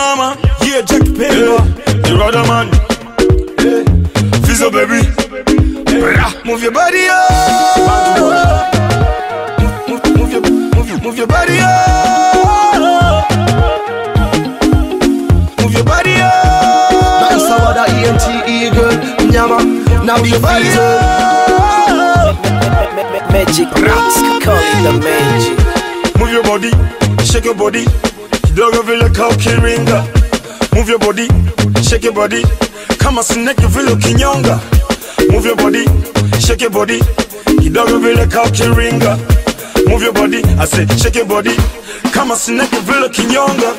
Mnyama, yeah, Jack Pemba, the rudder man, Fizzo baby, move your body up, move your body up, move your body up. Nice about that ENTE girl, Mnyama, now be Fizzo. Magic rocks, call it the magic. Move your body, shake your body. Kidogo vile kaukiringa. Move your body, shake your body. Kama snake vile kinyonga. Move your body, shake your body. Kidogo vile kaukiringa. Move your body, I say shake your body. Kama snake vile kinyonga.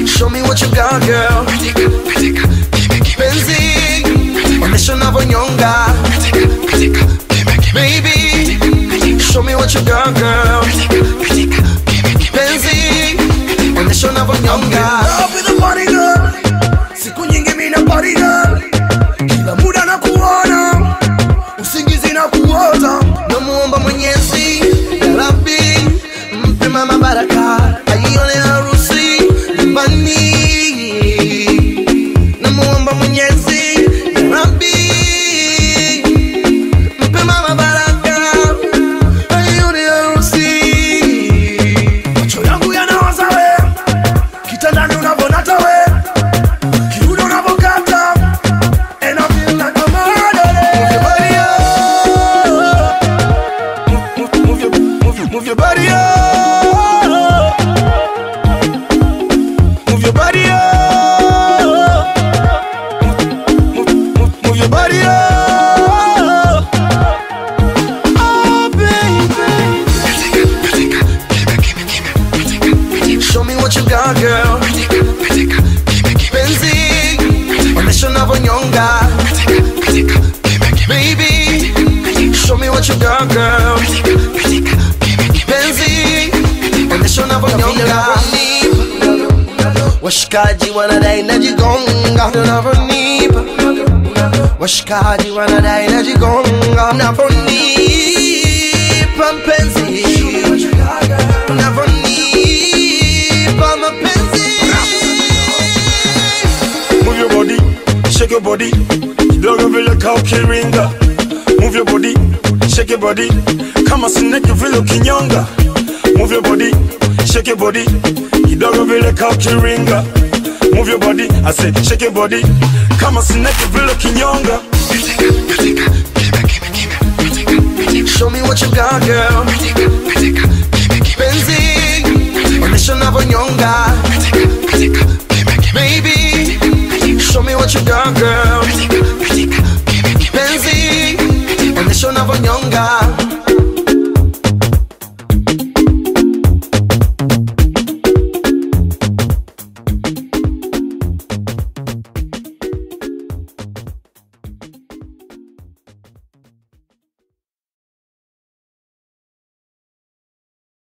Show me what you got, girl. Penzi, onesha unavyonyonga. Baby, show me what you got, girl. Penzi, onesha unavyonyonga. Love with a body girl. Siku nyingi mina body girl. Kila muda na kuona, usingizi na kuota. Namuomba Mwenyezi, ya Rabbi, mpe mama baraka, aione harusi nyumbani. Namuomba Mwenyezi, ya Rabbi, mpe mama baraka, aione harusi. Macho yangu yanawaza we, kitandani unavonata we, kiuno unavokata, and I feel like a murderer. Move your body up. Move your body up. Move your body up. Oh baby, show me what you got, girl. Penzi, onesha unavyonyonga. Baby, show me what you got, girl. Penzi, onesha unavyonyonga. Washikaji wanadai najigonga, unavyonipa. Washikaji wanadai najigonga, unavyonipa mpenzi, unavyonipa mapenzi. Move your body, shake your body. Kidogo vile kaukiringa. Move your body, shake your body. Kama snake vile kinyonga. Move your body, shake your body. Kidogo vile kaukiringa. Move your body, I say shake your body. Kama snake vile kinyonga. Show me what you got, girl. Penzi, onesha unavyonyonga. Baby, show me what you got, girl. Penzi, onesha unavyonyonga.